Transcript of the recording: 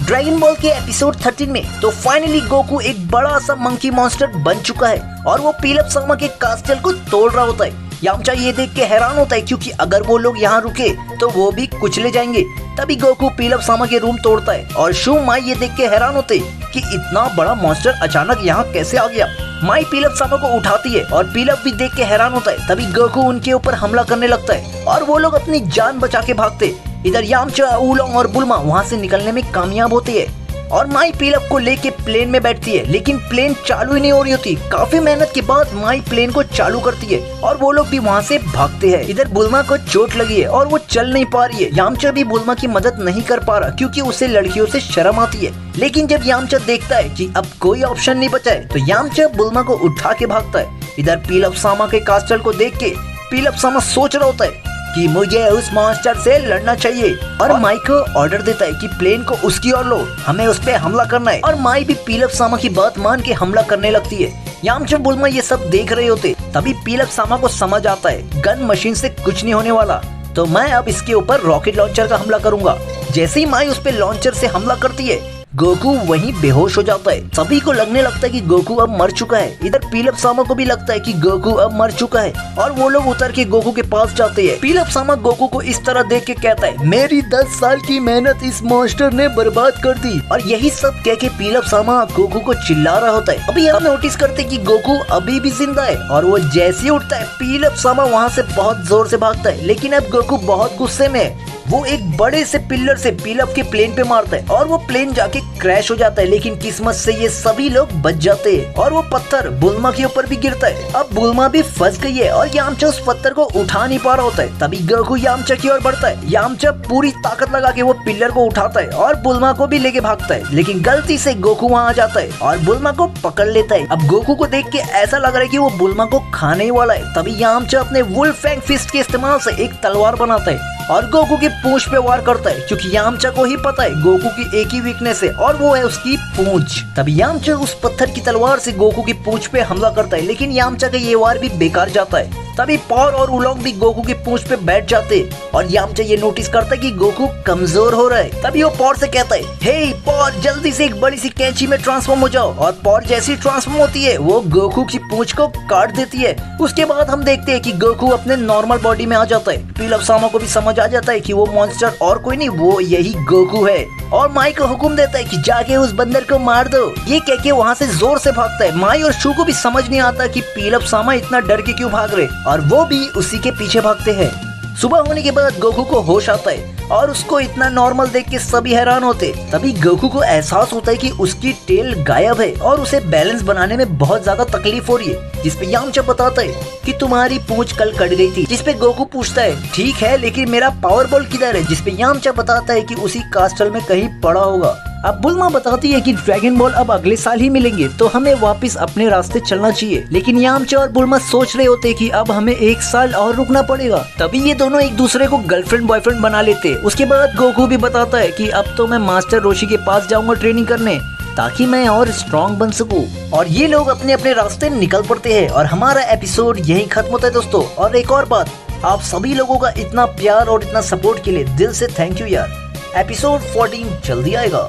Dragon ball के episode 13 में तो फाइनली गोकू एक बड़ा सा मंकी मॉन्स्टर बन चुका है और वो पीलप सामा के कास्टल को तोड़ रहा होता है। यामचा ये देख के हैरान होता है क्योंकि अगर वो लोग यहाँ रुके तो वो भी कुचले जाएंगे। तभी गोकू पीलप सामा के रूम तोड़ता है और शू माई ये देख के हैरान होते कि इतना बड़ा मॉन्स्टर अचानक यहाँ कैसे आ गया। माई पीलप सामा को उठाती है और पीलप भी देख के हैरान होता है। तभी गोकू उनके ऊपर हमला करने लगता है और वो लोग अपनी जान बचा के भागते। इधर यामचा, उलोंग और बुल्मा वहाँ से निकलने में कामयाब होती है और माई पीलप को लेके प्लेन में बैठती है, लेकिन प्लेन चालू ही नहीं हो रही होती। काफी मेहनत के बाद माई प्लेन को चालू करती है और वो लोग भी वहाँ से भागते हैं। इधर बुल्मा को चोट लगी है और वो चल नहीं पा रही है। यामचा भी बुल्मा की मदद नहीं कर पा रहा क्योंकि उसे लड़कियों से शर्म आती है। लेकिन जब यामचा देखता है कि अब कोई ऑप्शन नहीं बचा है तो यामचा बुल्मा को उठा के भागता है। इधर पीलप सामा के कास्टल को देख के पीलप सामा सोच रहा होता है कि मुझे उस मॉन्स्टर से लड़ना चाहिए और माई को ऑर्डर देता है कि प्लेन को उसकी ओर लो, हमें उस पे हमला करना है। और माई भी पीलप सामा की बात मान के हमला करने लगती है। यामचा, बुल्मा ये सब देख रहे होते। तभी पीलप सामा को समझ आता है गन मशीन से कुछ नहीं होने वाला, तो मैं अब इसके ऊपर रॉकेट लॉन्चर का हमला करूंगा। जैसे ही माई उस पे लॉन्चर से हमला करती है गोकू वहीं बेहोश हो जाता है। सभी को लगने लगता है कि गोकू अब मर चुका है। इधर पीलप सामा को भी लगता है कि गोकू अब मर चुका है और वो लोग उतर के गोकू के पास जाते हैं। पीलप सामा गोकू को इस तरह देख के कहता है, मेरी 10 साल की मेहनत इस मॉन्स्टर ने बर्बाद कर दी। और यही सब कह के पीलप सामा गोकू को चिल्ला रहा होता है। अभी हम नोटिस करते कि गोकू अभी भी जिंदा है और वो जैसे ही उठता है पीलप सामा वहाँ से बहुत जोर से भागता है। लेकिन अब गोकू बहुत गुस्से में है। वो एक बड़े से पिलर से पीलप के प्लेन पे मारता है और वो प्लेन जाके क्रैश हो जाता है। लेकिन किस्मत से ये सभी लोग बच जाते हैं और वो पत्थर बुल्मा के ऊपर भी गिरता है। अब बुल्मा भी फंस गई है और यामचा उस पत्थर को उठा नहीं पा रहा होता है। तभी गोकू यामचा की ओर बढ़ता है। यामचा पूरी ताकत लगा के वो पिलर को उठाता है और बुल्मा को भी लेके भागता है। लेकिन गलती से गोकू वहाँ आ जाता है और बुल्मा को पकड़ लेता है। अब गोकू को देख के ऐसा लग रहा है कि वो बुल्मा को खाने वाला है। तभी यामचा अपने वुल्फ फैंग फिस्ट के इस्तेमाल से एक तलवार बनाता है और गोकू की पूंछ पे वार करता है क्योंकि यामचा को ही पता है गोकू की एक ही वीकनेस है और वो है उसकी पूंछ। तभी यामचा उस पत्थर की तलवार से गोकू की पूंछ पे हमला करता है, लेकिन यामचा का ये वार भी बेकार जाता है। तभी पॉर और उलोंग भी गोकू की पूंछ पे बैठ जाते और यामचा ये नोटिस करता है कि गोकू कमजोर हो रहा है। तभी वो पॉर से कहता है, हे पॉर, जल्दी से एक बड़ी सी कैंची में ट्रांसफॉर्म हो जाओ। और पॉर जैसी ट्रांसफॉर्म होती है वो गोकू की पूंछ को काट देती है। उसके बाद हम देखते हैं कि गोकू अपने नॉर्मल बॉडी में आ जाता है। पीलप सामा को भी समझ आ जाता है कि वो मॉन्स्टर और कोई नहीं, वो यही गोकू है और माई को हुक्म देता है कि जाके उस बंदर को मार दो। ये कह के वहाँ से जोर से भागता है। माई और शू को भी समझ नहीं आता कि पीलप सामा इतना डर के क्यों भाग रहे और वो भी उसी के पीछे भागते हैं। सुबह होने के बाद गोकू को होश आता है और उसको इतना नॉर्मल देख के सभी हैरान होते। तभी गोकू को एहसास होता है कि उसकी टेल गायब है और उसे बैलेंस बनाने में बहुत ज्यादा तकलीफ हो रही है। जिसपे यामचा बताता है कि तुम्हारी पूंछ कल कट गई थी। जिसपे गोकू पूछता है, ठीक है, लेकिन मेरा पावर बॉल किधर है? जिसपे यामचा बताता है कि उसी कास्टल में कहीं पड़ा होगा। अब बुल्मा बताती है कि ड्रैगन बॉल अब अगले साल ही मिलेंगे, तो हमें वापस अपने रास्ते चलना चाहिए। लेकिन यामचा और बुल्मा सोच रहे होते कि अब हमें 1 साल और रुकना पड़ेगा। तभी ये दोनों एक दूसरे को गर्लफ्रेंड बॉयफ्रेंड बना लेते। उसके बाद गोकू भी बताता है कि अब तो मैं मास्टर रोशी के पास जाऊंगा ट्रेनिंग करने, ताकि मैं और स्ट्रॉन्ग बन सकूं। और ये लोग अपने अपने रास्ते निकल पड़ते हैं और हमारा एपिसोड यहीं खत्म होता है दोस्तों। और एक और बात, आप सभी लोगों का इतना प्यार और इतना सपोर्ट के लिए दिल से थैंक यू यार। एपिसोड 14 जल्दी आएगा।